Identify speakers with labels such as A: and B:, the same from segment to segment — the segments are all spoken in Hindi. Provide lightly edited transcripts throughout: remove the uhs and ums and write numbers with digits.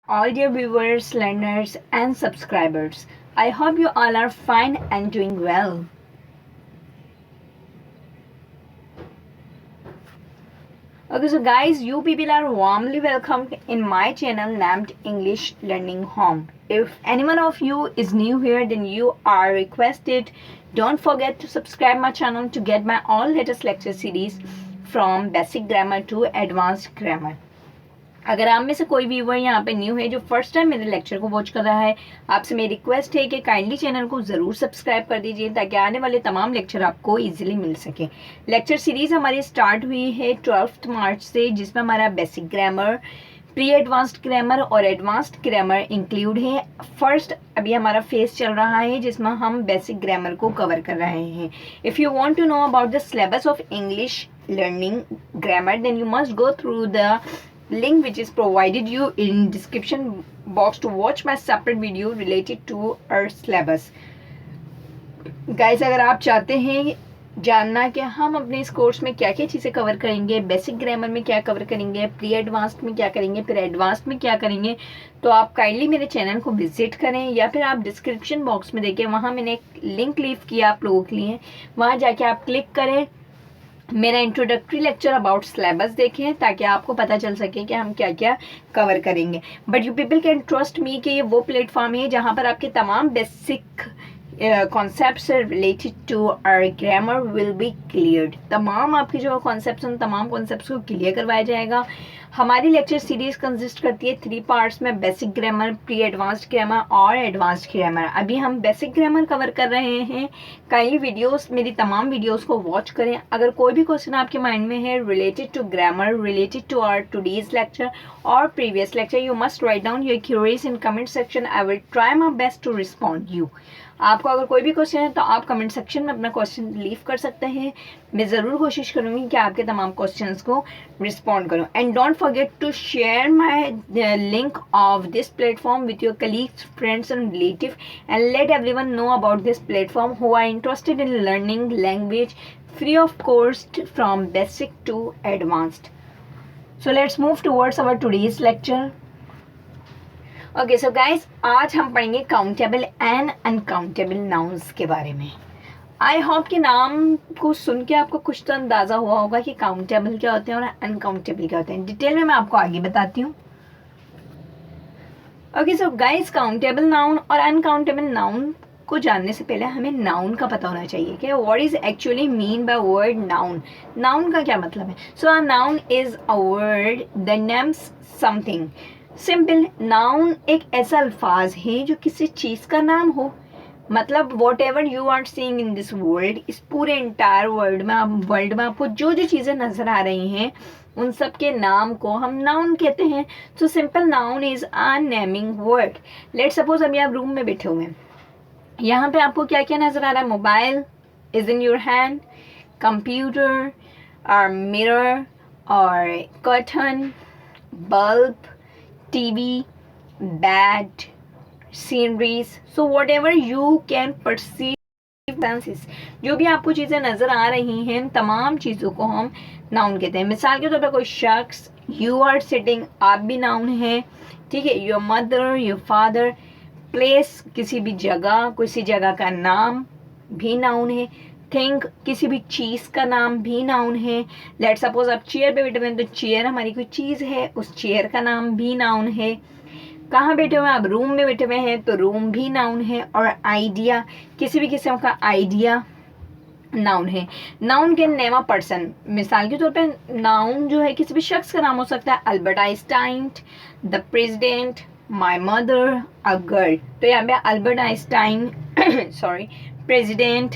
A: all dear viewers, learners, and subscribers. I hope you all are fine and doing well. Okay, so guys, you people are warmly welcomed in my channel named English Learning Home. If anyone of you is new here, then you are requested. Don't forget to subscribe my channel to get my all latest lecture series from basic grammar to advanced grammar. अगर आप में से कोई व्यूअर यहाँ पे न्यू है जो फर्स्ट टाइम मेरे लेक्चर को वॉच कर रहा है, आपसे मेरी रिक्वेस्ट है कि काइंडली चैनल को ज़रूर सब्सक्राइब कर दीजिए ताकि आने वाले तमाम लेक्चर आपको इजीली मिल सके। लेक्चर सीरीज़ हमारी स्टार्ट हुई है 12 मार्च से, जिसमें हमारा basic grammar, pre advanced grammar और एडवांस्ड ग्रामर इंक्लूड है। फर्स्ट अभी हमारा फेज चल रहा है जिसमें हम बेसिक ग्रामर को कवर कर रहे हैं। If you want to know about the syllabus of English learning grammar, then you must go through the link which is provided you in description box to watch my separate video related to our syllabus. Guys, अगर आप चाहते हैं जानना कि हम अपने इस कोर्स में क्या क्या चीज़ें कवर करेंगे, बेसिक ग्रामर में क्या कवर करेंगे, प्री एडवांस्ड में क्या करेंगे, फिर एडवांस्ड में क्या करेंगे, तो आप काइंडली मेरे चैनल को विजिट करें या फिर आप डिस्क्रिप्शन बॉक्स में देखें, वहाँ मैंने एक लिंक लीव किया आप लोगों के लिए, वहाँ जाके आप क्लिक करें, मेरा इंट्रोडक्टरी लेक्चर अबाउट सिलेबस देखें ताकि आपको पता चल सके कि हम क्या क्या कवर करेंगे। But you people can trust me कि ये वो प्लेटफॉर्म है जहाँ पर आपके तमाम basic concepts related to our grammar will be cleared. तमाम आपके जो कॉन्सेप्ट्स हैं तमाम कॉन्सेप्ट्स को क्लियर करवाया जाएगा। हमारी लेक्चर सीरीज कंसिस्ट करती है 3 पार्ट्स में, basic grammar, pre advanced grammar और एडवांस्ड ग्रामर। अभी हम बेसिक ग्रामर कवर कर रहे हैं। कई वीडियोस, मेरी तमाम वीडियोस को वॉच करें। अगर कोई भी क्वेश्चन आपके माइंड में है related to grammar, related to our today's lecture और previous lecture, you must write down your queries in comment section. I will try my best to respond you. आपको अगर कोई भी क्वेश्चन है तो आप कमेंट सेक्शन में अपना क्वेश्चन लीव कर सकते हैं। मैं ज़रूर कोशिश करूँगी कि आपके तमाम क्वेश्चंस को रिस्पॉन्ड करूँ। And don't forget to share my link of this platform with your colleagues, friends and relative and let everyone know about this platform who are interested in learning language free of cost from basic to advanced. So let's move towards our today's lecture. Okay so guys, आज हम पढ़ेंगे काउंटेबल एंड अनकाउंटेबल नाउन्स के बारे में। आई होप कि नाम को सुन के आपको कुछ तो अंदाज़ा हुआ होगा कि काउंटेबल क्या होते हैं और अनकाउंटेबल क्या होते हैं। डिटेल में मैं आपको आगे बताती हूँ। Okay so guys, countable noun और अनकाउंटेबल नाउन को जानने से पहले हमें नाउन का पता होना चाहिए कि what is actually mean by word noun. Noun का क्या मतलब है? So a noun is a word that names something. Simple, noun एक ऐसा अल्फाज है जो किसी चीज़ का नाम हो। मतलब whatever you are seeing in this world, इस पूरे इंटायर वर्ल्ड में आपको जो जो चीज़ें नज़र आ रही हैं उन सब के नाम को हम नाउन कहते हैं। So simple, noun is a naming word. Let suppose अभी आप रूम में बैठे हुए हैं, यहाँ पे आपको क्या क्या नज़र आ रहा है? Mobile is in your hand, computer और मिरर और curtain, bulb, TV, bed, sceneries, so whatever you can perceive senses, जो भी आपको चीज़ें नज़र आ रही हैं तमाम चीज़ों को हम नाउन कहते हैं। मिसाल के तौर पर कोई शख्स, you are sitting, आप भी नाउन है, ठीक है। your mother, your father, place, किसी भी जगह, किसी जगह का नाम भी नाउन है। थिंक, किसी भी चीज़ का नाम भी नाउन है। लेट सपोज आप चेयर पे बैठे हुए हैं तो चेयर हमारी कोई चीज़ है, उस चेयर का नाम भी नाउन है। कहाँ बैठे हुए हैं आप? रूम में बैठे हुए हैं तो रूम भी नाउन है। और आइडिया, किसी भी किस्म का आइडिया नाउन है। Noun can name a person. मिसाल के तौर पे नाउन जो है किसी भी शख्स का नाम हो सकता है। Albert Einstein, the president, my mother, a girl. तो यहाँ पे Albert Einstein sorry, president,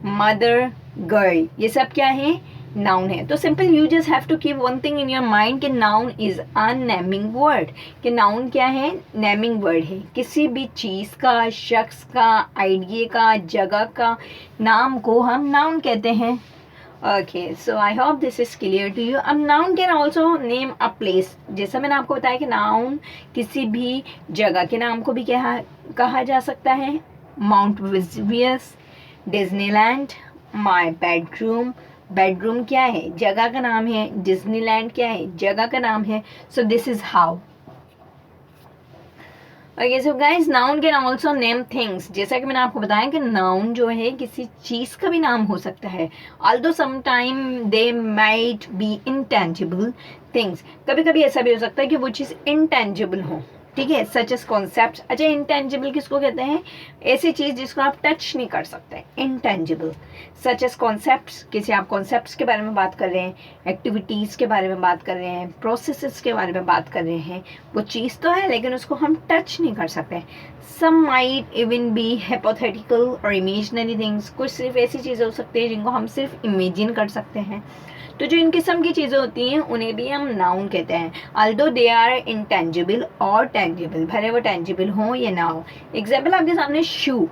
A: mother, girl, ये सब क्या है? नाउन है। तो simple, you just have to keep one thing in your mind कि noun is a naming word. कि नाउन क्या है? नेमिंग वर्ड है। किसी भी चीज़ का, शख्स का, आइडिया का, जगह का नाम को हम नाउन कहते हैं। Okay, so I hope this is clear to you. अब noun can also name a place. जैसा मैंने आपको बताया कि नाउन किसी भी जगह के नाम को भी कहा जा सकता है। Mount Vesuvius, Disneyland, my bedroom. Bedroom क्या है? जगह का नाम है। डिज्नीलैंड क्या है? जगह का नाम है। सो this is how okay so guys, noun can also name things. जैसा कि मैंने आपको बताया कि नाउन जो है किसी चीज का भी नाम हो सकता है, although sometime they might be intangible things. कभी कभी ऐसा भी हो सकता है कि वो चीज इंटेंजिबल हो, ठीक है, सच एस कॉन्सेप्ट। अच्छा, इंटेंजिबल किसको कहते हैं? ऐसी चीज जिसको आप टच नहीं कर सकते, इंटेंजिबल। सच एस कॉन्सेप्ट्स, किसी आप कॉन्सेप्ट्स के बारे में बात कर रहे हैं, एक्टिविटीज के बारे में बात कर रहे हैं, प्रोसेसेस के बारे में बात कर रहे हैं, वो चीज़ तो है लेकिन उसको हम टच नहीं कर सकते। Some might even be hypothetical और इमेजिनरी थिंग्स। कुछ सिर्फ ऐसी चीज़ें हो सकती हैं जिनको हम सिर्फ इमेजिन कर सकते हैं। तो जो इन किस्म की चीज़ें होती हैं उन्हें भी हम नाउन कहते हैं, अल्दो दे आर इंटेंजिबल और टेंजिबल, भले वो टेंजिबल हो या ना हो। एग्जाम्पल आपके सामने शू।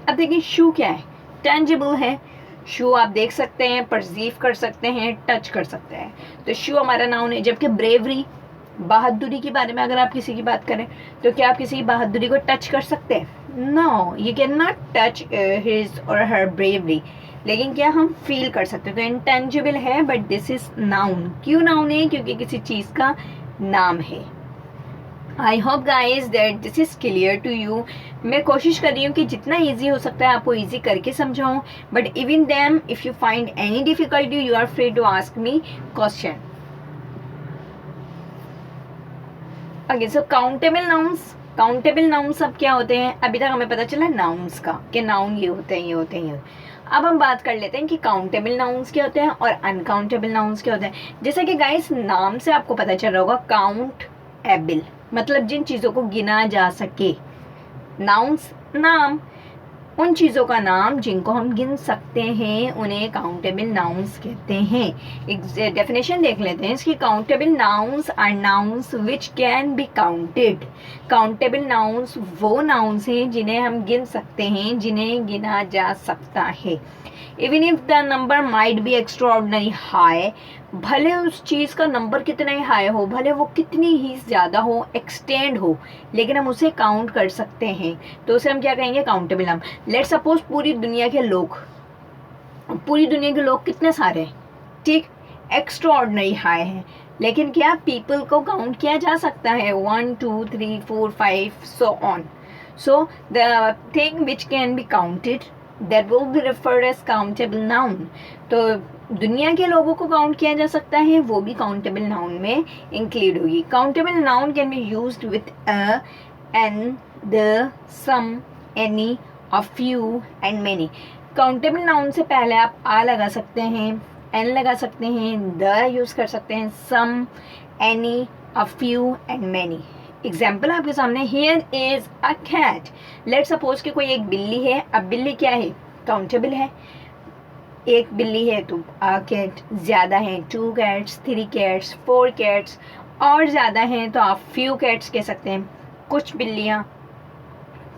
A: अब देखिए शू क्या है? टेंजिबल है। शू आप देख सकते हैं, परसीव कर सकते हैं, टच कर सकते हैं, तो शू हमारा नाउन है। जबकि ब्रेवरी, बहादुरी के बारे में अगर आप किसी की बात करें तो क्या आप किसी की बहादुरी को टच कर सकते हैं? No, you can not touch his or her bravery, लेकिन क्या हम फील कर सकते हैं। तो इंटेंजिबल है बट दिस इज नाउन। क्यों नाउन है? क्योंकि किसी चीज़ का नाम है। I hope guys that this is clear to you. मैं कोशिश कर रही हूँ कि जितना ईजी हो सकता है आपको ईजी करके समझाऊँ, but even them if you find any difficulty you are free to ask me question. Okay so countable nouns. Countable nouns अब क्या होते हैं? अभी तक हमें पता चला नाउन्स का कि नाउन ये होते हैं, ये होते हैं, ये। अब हम बात कर लेते हैं कि काउंटेबल नाउन्स क्या होते हैं और अनकाउंटेबल नाउन्स क्या होते हैं। जैसे कि गाइस नाम से आपको पता चल रहा होगा, काउंट एबल मतलब जिन चीज़ों को गिना जा सके। नाउन्स नाम, उन चीज़ों का नाम जिनको हम गिन सकते हैं उन्हें काउंटेबल नाउन्स कहते हैं। एक डेफिनेशन देख लेते हैं इसकी। Countable nouns are nouns which can be counted. Countable nouns वो नाउन्स हैं जिन्हें हम गिन सकते हैं, जिन्हें गिना जा सकता है। Even if the number might be extraordinary high, भले उस चीज़ का नंबर कितना ही हाई हो, भले वो कितनी ही ज़्यादा हो, एक्सटेंड हो, लेकिन हम उसे काउंट कर सकते हैं, तो उसे हम क्या कहेंगे? काउंटेबल नाम। लेट सपोज पूरी दुनिया के लोग कितने सारे हैं, ठीक, एक्स्ट्राऑर्डिनरी हाई है, लेकिन क्या पीपल को काउंट किया जा सकता है? 1 2 3 4 5 so on. So the thing which can be counted that will be referred as countable noun। तो दुनिया के लोगों को काउंट किया जा सकता है, वो भी काउंटेबल नाउन में इंक्लूड होगी। Countable noun can be used with a, an, the, some, any, a few and many. Countable noun से पहले आप आ लगा सकते हैं, एन लगा सकते हैं, द यूज कर सकते हैं, some, any, a few and many. Example आपके सामने, here is a cat. Let suppose कि कोई एक बिल्ली है। अब बिल्ली क्या है? काउंटेबल है। एक बिल्ली है तो अ कैट, ज़्यादा है 2 कैट्स, 3 कैट्स, 4 कैट्स, और ज़्यादा हैं तो आप फ्यू कैट्स कह सकते हैं, कुछ बिल्लियाँ,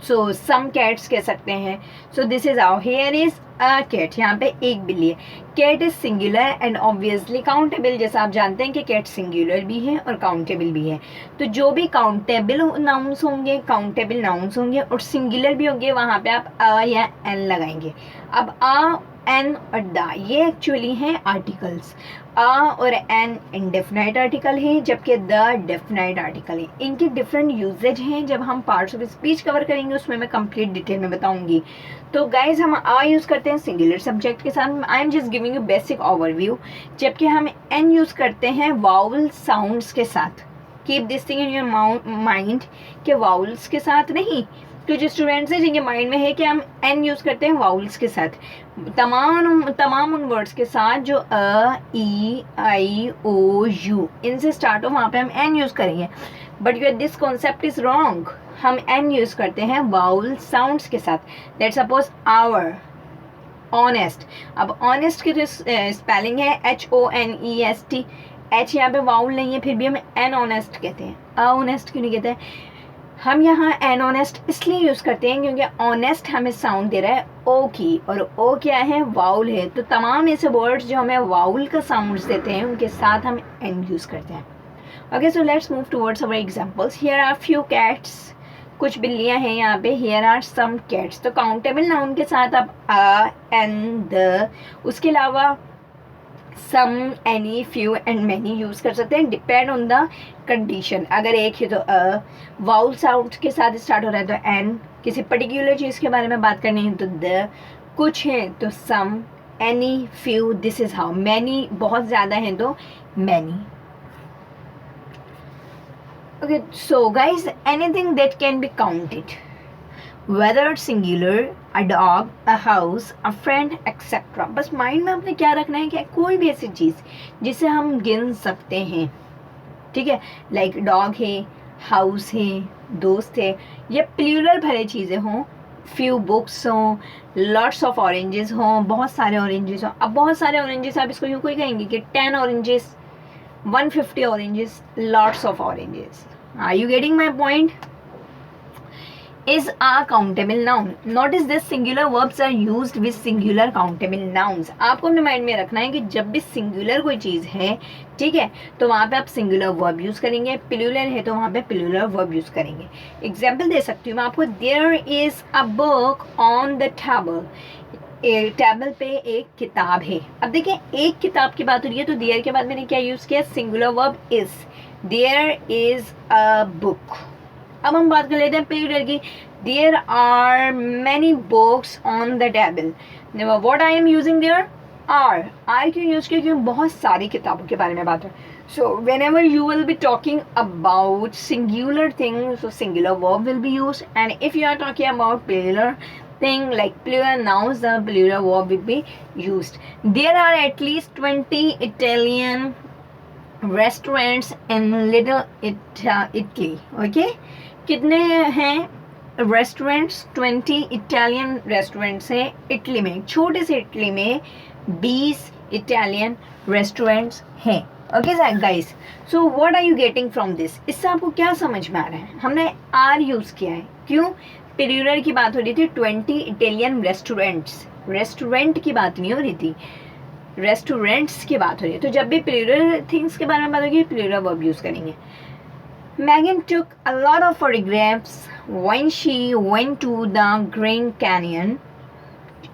A: सो सम कैट्स कह सकते हैं। So this is our, here is a cat, यहाँ पे एक बिल्ली है। Cat is singular and obviously countable. जैसा आप जानते हैं कि कैट सिंगुलर भी है और काउंटेबल भी है, तो जो भी काउंटेबल नाउन्स होंगे, काउंटेबल नाउन्स होंगे और सिंगुलर भी होंगे, वहाँ पे आप अ या एन लगाएंगे। अब अ, एन और द ये एक्चुअली हैं आर्टिकल्स। अ और एन इंडेफिनाइट आर्टिकल है, जबकि द डेफिनाइट आर्टिकल है। इनके डिफरेंट यूजेज हैं, जब हम पार्ट्स ऑफ स्पीच कवर करेंगे उसमें मैं कंप्लीट डिटेल में बताऊंगी। तो गाइज हम अ यूज़ करते हैं सिंगुलर सब्जेक्ट के साथ, I am just giving you basic overview, जबकि हम एन यूज़ करते हैं वाउल साउंड्स के साथ। Keep this thing in your mind कि वाउल्स के साथ नहीं। तो जो स्टूडेंट्स हैं जिनके माइंड में है कि हम एन यूज़ करते हैं वाउल्स के साथ, तमाम उन वर्ड्स के साथ जो अ, ई, आई, ओ, यू इनसे स्टार्ट हो, वहाँ पे हम एन यूज़ करेंगे। But your this concept is wrong. हम एन यूज़ करते हैं वाउल साउंड्स के साथ। Let's suppose our, honest. अब ऑनेस्ट की जो स्पेलिंग है HONEST, एच यहाँ पे वाउल नहीं है, फिर भी हम एन ऑनेस्ट कहते हैं, अऑनेस्ट क्यों नहीं कहते हैं? हम यहाँ एन ऑनेस्ट इसलिए यूज़ करते हैं क्योंकि ऑनेस्ट हमें साउंड दे रहा है ओ की, और ओ क्या है? वाउल है। तो तमाम ऐसे वर्ड्स जो हमें वाउल का साउंड्स देते हैं उनके साथ हम एन यूज़ करते हैं। Okay so let's move towards our examples. Here are few cats, कुछ बिल्लियाँ हैं यहाँ पे। हियर आर सम कैट्स, तो काउंटेबल नाउन के साथ अब अ, एन, द, उसके अलावा some, any, few and many use कर सकते हैं, डिपेंड ऑन द कंडीशन। अगर एक है तो वाउल साउंड के साथ स्टार्ट हो रहा है तो एन, किसी पर्टिकुलर चीज़ के बारे में बात करनी है तो द, कुछ है तो some, any, few, this is how, many बहुत ज़्यादा हैं तो many. Okay, so guys, anything that can be counted, whether singular, a dog, a house, a friend, etc. बस माइंड में आपने क्या रखना है कि कोई भी ऐसी चीज़ जिसे हम गिन सकते हैं, ठीक है, लाइक डॉग है, हाउस है, दोस्त है, ये प्लूरल भरे चीज़ें हों, फ्यू बुक्स हों, लॉट्स ऑफ ऑरेंजेस हों, बहुत सारे ऑरेंजेस हों। अब बहुत सारे ऑरेंजेस आप इसको यूँ कोई कहेंगे कि 10 oranges, 150 oranges, lots of oranges. Are you getting my point? is a countable noun. Notice this singular verbs are used with singular countable nouns. आपको अपने माइंड में रखना है कि जब भी सिंगुलर कोई चीज़ है, ठीक है, तो वहाँ पे आप सिंगुलर वर्ब यूज़ करेंगे, प्लूरल है तो वहाँ पे प्लूरल वर्ब यूज़ करेंगे। एग्जाम्पल दे सकती हूँ मैं आपको, there is a book on the table. Table पे एक किताब है। अब देखिए, एक किताब की बात हो रही है तो देयर के बाद मैंने क्या यूज़ किया, singular verb is, there is a book. अब हम बात कर लेते हैं प्लूरल की, there are many books on the table. What I am using there, are क्यों यूज किया, क्योंकि बहुत सारी किताबों के बारे में बात है। So whenever you will be talking about singular thing, so singular verb will be use, and if you are talking about plural thing like plural nouns, the plural verb will be used. There are at least 20 Italian restaurants in Little Italy. Okay, कितने हैं रेस्टोरेंट्स? 20 इटालियन रेस्टोरेंट्स हैं इटली में, छोटे से इटली में 20 इटालियन रेस्टोरेंट्स हैं। Okay guys, so what are you getting from this? इससे आपको क्या समझ में आ रहा है? हमने आर यूज़ किया है, क्यों? प्लूरल की बात हो रही थी, 20 इटालियन रेस्टोरेंट्स, रेस्टोरेंट की बात नहीं हो रही थी, रेस्टोरेंट्स की बात हो रही है। तो जब भी प्लूरल थिंग्स के बारे में बात होगी, प्लूरल वर्ब यूज़ करेंगे। Megan took a lot of photographs when she went to the Grand Canyon.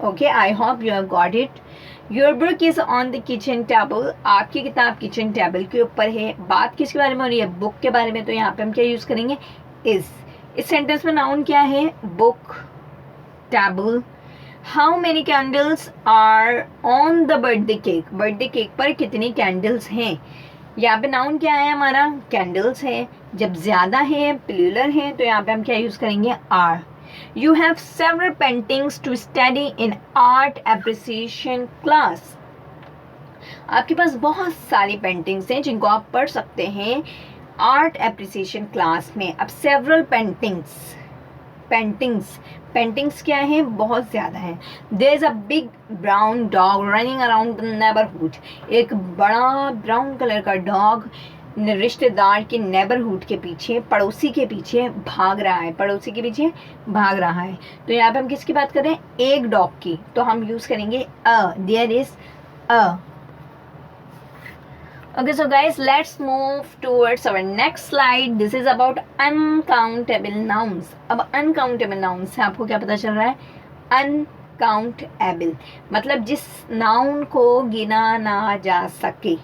A: Okay, I hope you have got it. Your book is on the kitchen table. आपकी किताब किचन टेबल के ऊपर है। बात किसके बारे में हो रही है? बुक के बारे में। तो यहाँ पे हम क्या यूज़ करेंगे? इस सेंटेंस में नाउन क्या है? Book, table. How many candles are on the birthday cake? Birthday cake पर कितनी कैंडल्स हैं? यहाँ पे नाउन क्या है हमारा? कैंडल्स है। जब ज़्यादा है, प्लूरल है, तो यहाँ पे हम क्या यूज़ करेंगे? Are. You have several paintings to study in art appreciation class. आपके पास बहुत सारी पेंटिंग्स हैं जिनको आप पढ़ सकते हैं आर्ट एप्रिसिएशन क्लास में। अब सेवरल पेंटिंग्स क्या है? बहुत ज़्यादा है। There is a big brown dog running around the neighbourhood. एक बड़ा ब्राउन कलर का डॉग रिश्तेदार के नेबरहुड के पीछे, पड़ोसी के पीछे भाग रहा है, पड़ोसी के पीछे भाग रहा है। तो यहाँ पे हम किसकी बात कर रहे हैं? एक डॉग की। तो हम यूज़ करेंगे a, there is a. Okay, so guys, let's move towards our next slide. This is about uncountable nouns. अब uncountable nouns से आपको क्या पता चल रहा है? Uncountable मतलब जिस नाउन को गिना ना जा सके।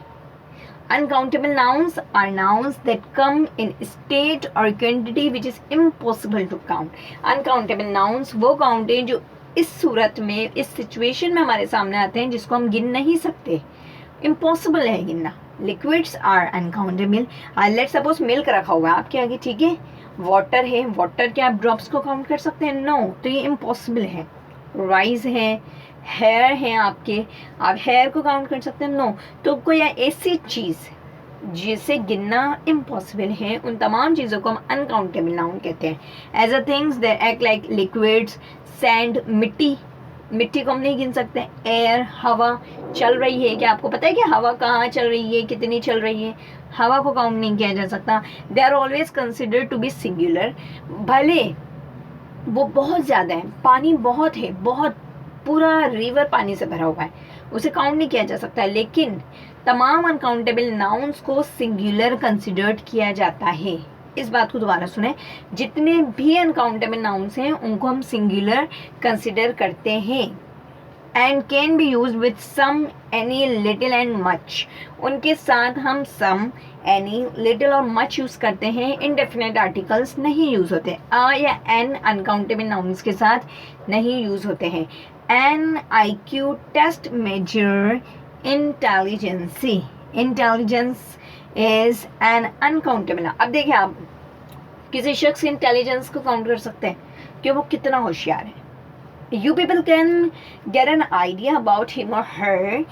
A: Uncountable nouns are nouns that come in state or quantity which is impossible to count. Uncountable nouns वो काउंट हैं जो इस सूरत में, इस सिचुएशन में हमारे सामने आते हैं जिसको हम गिन नहीं सकते, इम्पॉसिबल है गिनना। Liquids are uncountable. Let's suppose milk रखा हुआ है आपके आगे, ठीक है, वाटर है, वाटर के आप ड्रॉप्स को काउंट कर सकते हैं? नो, तो ये इम्पॉसिबल है। राइस है, हेयर है आपके, आप हेयर को काउंट कर सकते हैं? नो। तो कोई ऐसी चीज़ जिसे गिनना इम्पॉसिबल है, उन तमाम चीज़ों को हम अनकाउंटेबल नाउन कहते हैं। As a things that act like liquids, sand, मिट्टी को हम नहीं गिन सकते। एयर, हवा चल रही है, क्या आपको पता है कि हवा कहाँ चल रही है, कितनी चल रही है? हवा को काउंट नहीं किया जा सकता। They are always considered to be singular. भले वो बहुत ज़्यादा है, पानी बहुत है, बहुत पूरा रिवर पानी से भरा हुआ है, उसे काउंट नहीं किया जा सकता, लेकिन तमाम अनकाउंटेबल नाउन्स को सिंगुलर कंसिडर्ड किया जाता है। इस बात को दोबारा सुने, जितने भी अनकाउंटेबल नाउन्स हैं उनको हम सिंगुलर कंसिडर करते हैं। And can be use with some, any, little and much. उनके साथ हम सम, एनी, लिटिल और मच यूज करते हैं। इनडेफिनेट आर्टिकल्स नहीं यूज होते। अ या एन अनकाउंटेबल नाउन्स के साथ नहीं यूज होते हैं। An IQ test measure intelligency. Intelligence is an uncountable. अब देखिए, आप किसी शख्स की इंटेलिजेंस को काउंट कर सकते हैं कि वो कितना होशियार है। You people can get an idea about him or her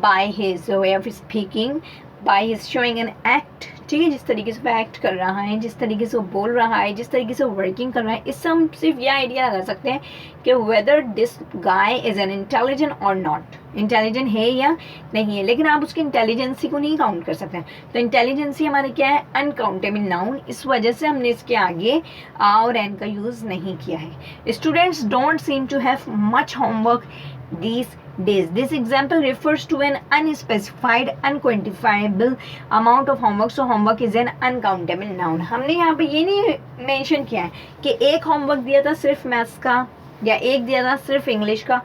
A: by his way of speaking, by his showing an act। ठीक है, जिस तरीके से वो एक्ट कर रहा है, जिस तरीके से वो बोल रहा है, जिस तरीके से वो वर्किंग कर रहा है, इससे हम सिर्फ यह आइडिया लगा सकते हैं कि whether this guy is an intelligent और नॉट। इंटेलिजेंट है या नहीं है, लेकिन आप उसकी इंटेलिजेंसी को नहीं काउंट कर सकते हैं। तो इंटेलिजेंसी हमारे क्या है, अनकाउंटेबल नाउन। इस वजह से हमने इसके आगे आ और एन का यूज नहीं किया है। Students don't seem to have much homework these days. This example refers to an unspecified, unquantifiable amount of homework. So homework is an uncountable noun. हमने यहाँ पे ये नहीं मेंशन किया है कि एक होमवर्क दिया था सिर्फ मैथ्स का या एक दिया था सिर्फ इंग्लिश का।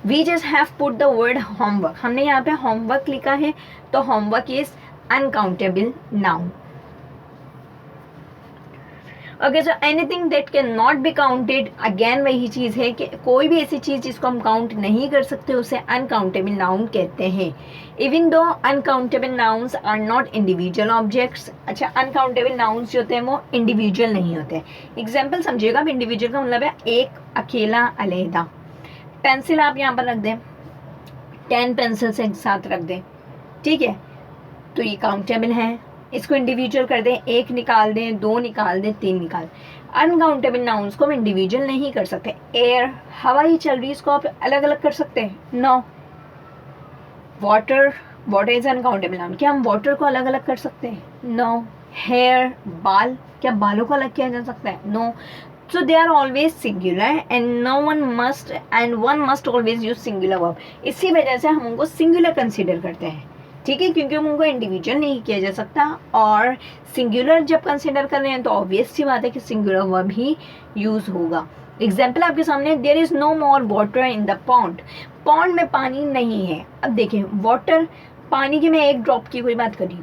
A: We just have put the word homework. हमने यहाँ पे होमवर्क लिखा है, तो homework is uncountable noun. Okay, so anything that can not be counted, again वही चीज़ है कि कोई भी ऐसी चीज़ जिसको हम काउंट नहीं कर सकते उसे अनकाउंटेबल नाउन कहते हैं। Even though uncountable nouns are not individual objects. अच्छा, अनकाउंटेबल नाउन्स जो होते हैं वो इंडिविजुअल नहीं होते। एग्जाम्पल समझिएगा, इंडिविजुअल का मतलब है एक अकेला, अलहदा। पेंसिल आप यहाँ पर रख दें, 10 पेंसिल्स एक साथ रख दें, ठीक है, तो ये काउंटेबल है। इसको इंडिविजुअल कर दें, एक निकाल दें, दो निकाल दें, 3 निकाल। अनकाउंटेबल नाउन्स को हम इंडिविजुअल नहीं कर सकते। एयर, हवा ही चल रही है, इसको आप अलग अलग कर सकते हैं? No. Water, water is uncountable noun. क्या हम वाटर को अलग अलग कर सकते हैं? नो। हेयर, बाल, क्या बालों को अलग किया जा सकता है? No. So they are always singular and one must always use singular verb. इसी वजह से हम उनको singular consider करते हैं, ठीक है, क्योंकि हम उनको इंडिविजुअल नहीं किया जा सकता। और सिंगुलर जब कंसिडर कर रहे हैं तो ऑब्वियस सी बात है कि सिंगुलर वर्ब ही यूज होगा। एग्जाम्पल आपके सामने, there is no more water in the pond. Pond में पानी नहीं है। अब देखें, वाटर, पानी की मैं एक ड्रॉप की कोई बात करी,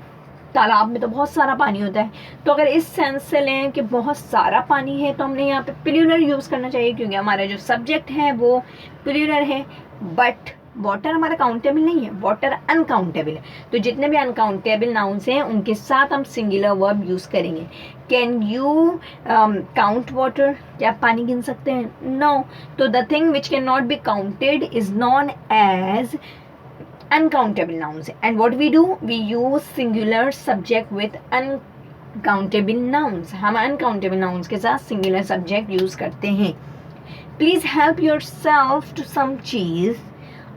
A: तालाब में तो बहुत सारा पानी होता है। तो अगर इस सेंस से लें कि बहुत सारा पानी है तो हमने यहाँ पे प्लूरल यूज करना चाहिए, क्योंकि हमारा जो सब्जेक्ट है वो प्लूरल है। बट वाटर हमारा काउंटेबल नहीं है, वाटर अनकाउंटेबल है। तो जितने भी अनकाउंटेबल नाउन्स हैं उनके साथ हम सिंगुलर वर्ब यूज करेंगे। Can you count water? क्या आप पानी गिन सकते हैं? नो। तो the thing which can not be counted is known as uncountable nouns. And what we do, we use singular subject with uncountable nouns. हम uncountable nouns के साथ singular subject use करते हैं। Please help yourself to some cheese.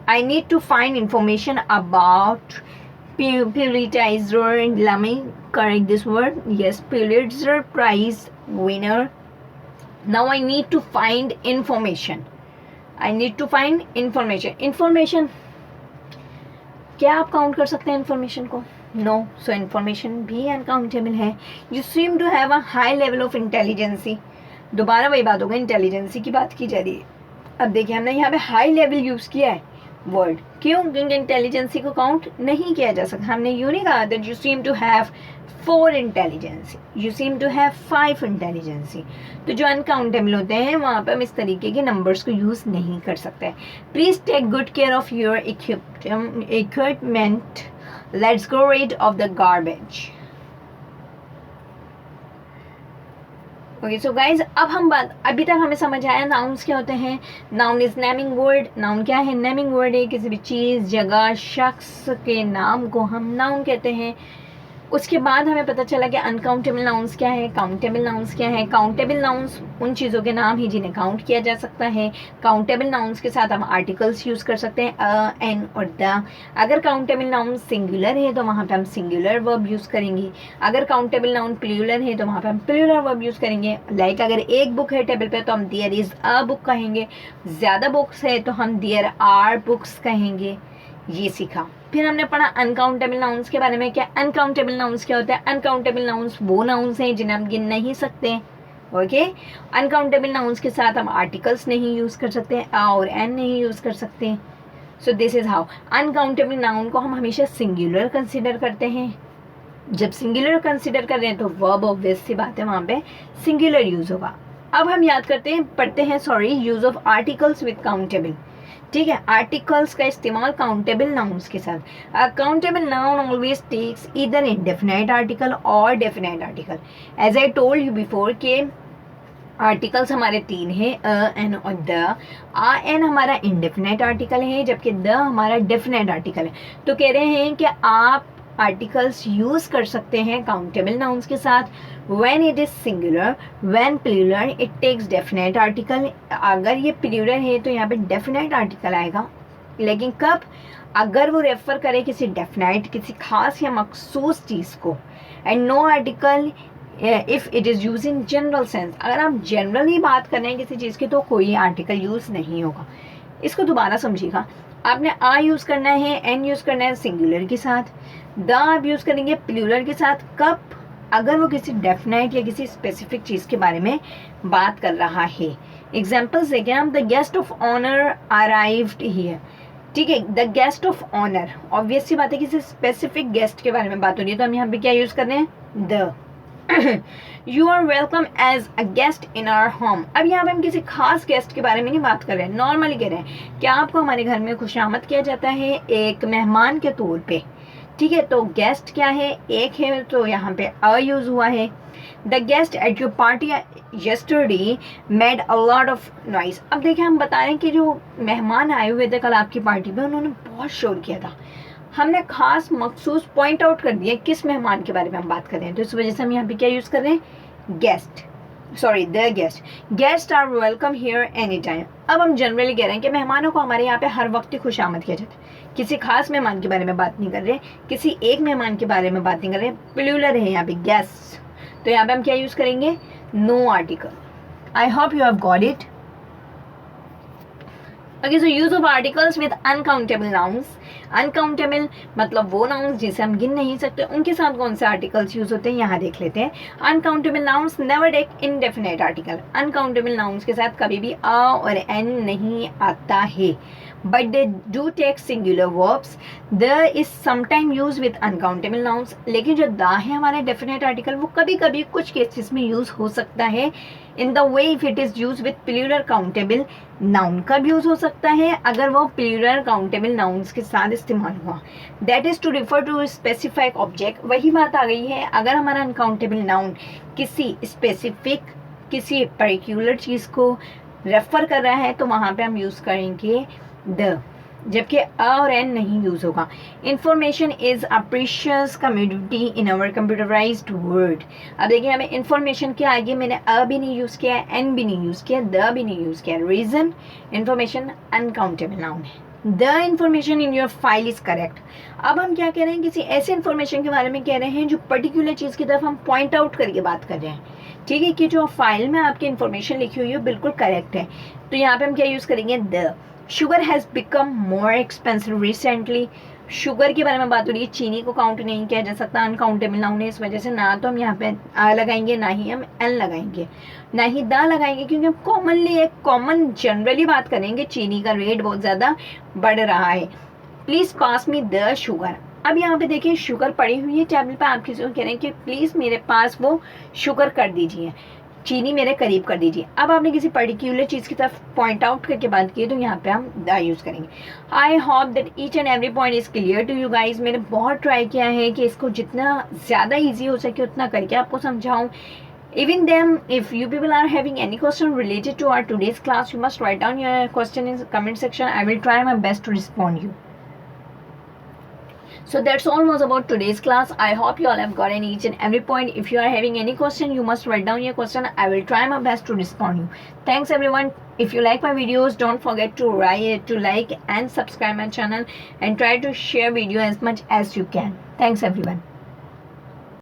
A: I need to find information about Pulitzer. Let me correct this word. Yes, Pulitzer Prize winner. Now I need to find information. I need to find information. Information, क्या आप काउंट कर सकते हैं इन्फॉर्मेशन को? नो। सो इन्फॉर्मेशन भी अनकाउंटेबल है। You seem to have a high level of intelligency. दोबारा वही बात होगा, इंटेलिजेंसी की बात की जा रही है। अब देखिए, हमने यहाँ पे हाई लेवल यूज़ किया है वर्ड, क्यों? क्योंकि इंटेलिजेंसी को काउंट नहीं किया जा सकता। हमने यूँ नहीं कहा that you seem to have 4 intelligency, you seem to have 5 intelligency. तो जो अनकाउंटेबल होते हैं वहाँ पर हम इस तरीके के नंबर्स को यूज़ नहीं कर सकते। Please take good care of your equipment. Let's go rid of the garbage. Okay, so guys, अब हम बात, अभी तक हमें समझ आया नाउन्स क्या होते हैं। Noun is naming word. Noun क्या है? नेमिंग वर्ड है। किसी भी चीज़, जगह, शख्स के नाम को हम नाउन कहते हैं। उसके बाद हमें पता चला कि अनकाउंटेबल नाउन्स क्या है, काउंटेबल नाउन्स क्या है। काउंटेबल नाउन्स उन चीज़ों के नाम ही जिन्हें काउंट किया जा सकता है। काउंटेबल नाउन्स के साथ हम आर्टिकल्स यूज़ कर सकते हैं, अ, एन और द। अगर काउंटेबल नाउन सिंगुलर है तो वहाँ पे हम सिंगुलर वर्ब यूज़ करेंगे। अगर काउंटेबल नाउन प्लूरल है तो वहाँ पे हम प्लूरल वर्ब यूज़ करेंगे। लाइक अगर एक बुक है टेबल पे तो हम देयर इज़ अ बुक कहेंगे। ज़्यादा बुक्स है तो हम देयर आर बुक्स कहेंगे। ये सीखा। फिर हमने पढ़ा अनकाउंटेबल नाउन्स के बारे में। क्या अनकाउंटेबल नाउन्स क्या होता है? अनकाउंटेबल नाउन्स वो नाउन्स हैं जिन्हें हम गिन नहीं सकते। ओके, अनकाउंटेबल नाउन्स के साथ हम आर्टिकल्स नहीं यूज़ कर सकते, आ और एन नहीं यूज़ कर सकते। सो this is how. Uncountable noun को हम हमेशा सिंगुलर कंसिडर करते हैं. जब सिंगुलर कंसिडर कर रहे हैं तो वर्ब ऑब्वियस सी बात है वहाँ पे सिंगुलर यूज होगा. अब हम याद करते हैं पढ़ते हैं use of articles with countable. ठीक है, आर्टिकल्स का इस्तेमाल काउंटेबल नाउन्स के साथ. Countable noun always takes either indefinite article और definite article. As I told you before के आर्टिकल्स हमारे 3 हैं, अ, एन और द. आ एन हमारा इंडेफिनाइट आर्टिकल है जबकि द हमारा डेफिनाइट आर्टिकल है. तो कह रहे हैं कि आप आर्टिकल्स यूज कर सकते हैं काउंटेबल नाउन्स के साथ when it is singular. When plural it takes definite article. अगर ये प्लूरल है तो यहाँ पे डेफिनाइट आर्टिकल आएगा. लेकिन कब? अगर वो रेफर करे किसी डेफिनाइट, किसी खास या मखसूस चीज़ को. And no article if it is use in general sense. अगर आप जनरली बात कर रहे हैं किसी चीज़ की तो कोई आर्टिकल यूज़ नहीं होगा. इसको दोबारा समझिएगा. आपने आ यूज़ करना है, एन यूज़ करना है सिंगुलर के साथ. द आप यूज़ करेंगे प्लूरल के साथ. कब? अगर वो किसी डेफिनाइट या किसी स्पेसिफिक चीज़ के बारे में बात कर रहा है. एग्जाम्पल्स देखें हम. The guest of honour arrived here. ठीक है, the guest of honour obvious सी बात है किसी स्पेसिफिक गेस्ट के बारे में बात हो रही है तो हम यहाँ पे क्या यूज़ कर रहे हैं? The. You are welcome as a guest in our home. अब यहाँ पे हम किसी खास गेस्ट के बारे में नहीं बात कर रहे हैं, नॉर्मली कह रहे हैं क्या आपको हमारे घर में खुशामद किया जाता है एक मेहमान के तौर पे. ठीक है, तो गेस्ट क्या है? एक है, तो यहाँ पे अ यूज हुआ है. The guest at your party yesterday made a lot of noise. अब देखिए हम बता रहे हैं कि जो मेहमान आए हुए थे कल आपकी पार्टी में उन्होंने बहुत शोर किया था. हमने खास मखसूस पॉइंट आउट कर दिया किस मेहमान के बारे में हम बात कर रहे हैं, तो इस वजह से हम यहाँ पे क्या यूज़ कर रहे हैं? Guest. Sorry, the guest. Guest are welcome here any time. अब हम जनरली कह रहे हैं कि मेहमानों को हमारे यहाँ पे हर वक्त ही खुशामद किया जाता है. किसी खास मेहमान के बारे में बात नहीं कर रहे, किसी एक मेहमान के बारे में बात नहीं कर रहे. प्लूरल है यहाँ पे गेस्ट, तो यहाँ पे हम क्या यूज़ करेंगे? No article. I hope you have got it. Okay, so use of articles with uncountable nouns. Uncountable मतलब वो नाउन्स जिसे हम गिन नहीं सकते, उनके साथ कौन से आर्टिकल्स यूज होते हैं यहाँ देख लेते हैं. Uncountable nouns never take indefinite article. Uncountable nouns के साथ कभी भी अ और एन नहीं आता है. But they do take singular verbs. The is sometime use with uncountable nouns. लेकिन जो द है हमारा डेफिनेट आर्टिकल वो कभी कभी कुछ केसेस में यूज हो सकता है in the way if it is use with plural countable noun. कब यूज हो सकता है? अगर वो प्लूरल काउंटेबल नाउन्स के साथ इस्तेमाल हुआ. That is to refer to specific object. वही बात आ गई है, अगर हमारा अनकाउंटेबल नाउन किसी स्पेसिफिक किसी पर्टिकुलर चीज़ को रेफर कर रहा है तो वहाँ पे हम यूज़ करेंगे द, जबकि अ और एन नहीं यूज होगा. Information is a precious community in our computerised world. अब देखिए हमें इंफॉर्मेशन के आगे मैंने अ भी नहीं यूज किया, एन भी नहीं यूज किया, द भी नहीं यूज किया. रीजन, इंफॉर्मेशन अनकाउंटेबल नाउन है. The information in your file is correct. अब हम क्या कह रहे हैं? किसी ऐसे इंफॉर्मेशन के बारे में कह रहे हैं जो पर्टिकुलर चीज़ की तरफ हम पॉइंट आउट करके बात कर रहे हैं. ठीक है, कि जो फाइल में आपकी इंफॉर्मेशन लिखी हुई है बिल्कुल करेक्ट है. तो यहाँ पे हम क्या यूज़ करेंगे? The. Sugar has become more expensive recently. Sugar के बारे में बात हो रही है, चीनी को काउंट नहीं किया जा सकता, अनकाउंटेबल नाउन है. इस वजह से ना तो हम यहाँ पे आ लगाएंगे, ना ही हम एन लगाएंगे, ना ही द लगाएंगे, क्योंकि हम कॉमनली एक कॉमन जनरली बात करेंगे चीनी का रेट बहुत ज़्यादा बढ़ रहा है. Please pass me the sugar. अब यहाँ पे देखिए शुगर पड़ी हुई है टेबल पे, आप किसी को कह रहे हैं कि प्लीज़ मेरे पास वो शुगर कर दीजिए, चीनी मेरे करीब कर दीजिए. अब आपने किसी पर्टिकुलर चीज़ की तरफ पॉइंट आउट करके बात की है तो यहाँ पे हम द यूज़ करेंगे. I hope that each and every point is clear to you guys. मैंने बहुत ट्राई किया है कि इसको जितना ज़्यादा ईजी हो सके उतना करके आपको समझाऊँ. Even then, if you people are having any question related to our today's class, you must write down your question in the comment section. I will try my best to respond you. So that's all was about today's class. I hope you all have gotten each and every point. If you are having any question, you must write down your question. I will try my best to respond you. Thanks everyone. If you like my videos, don't forget to like and subscribe my channel and try to share video as much as you can. Thanks everyone.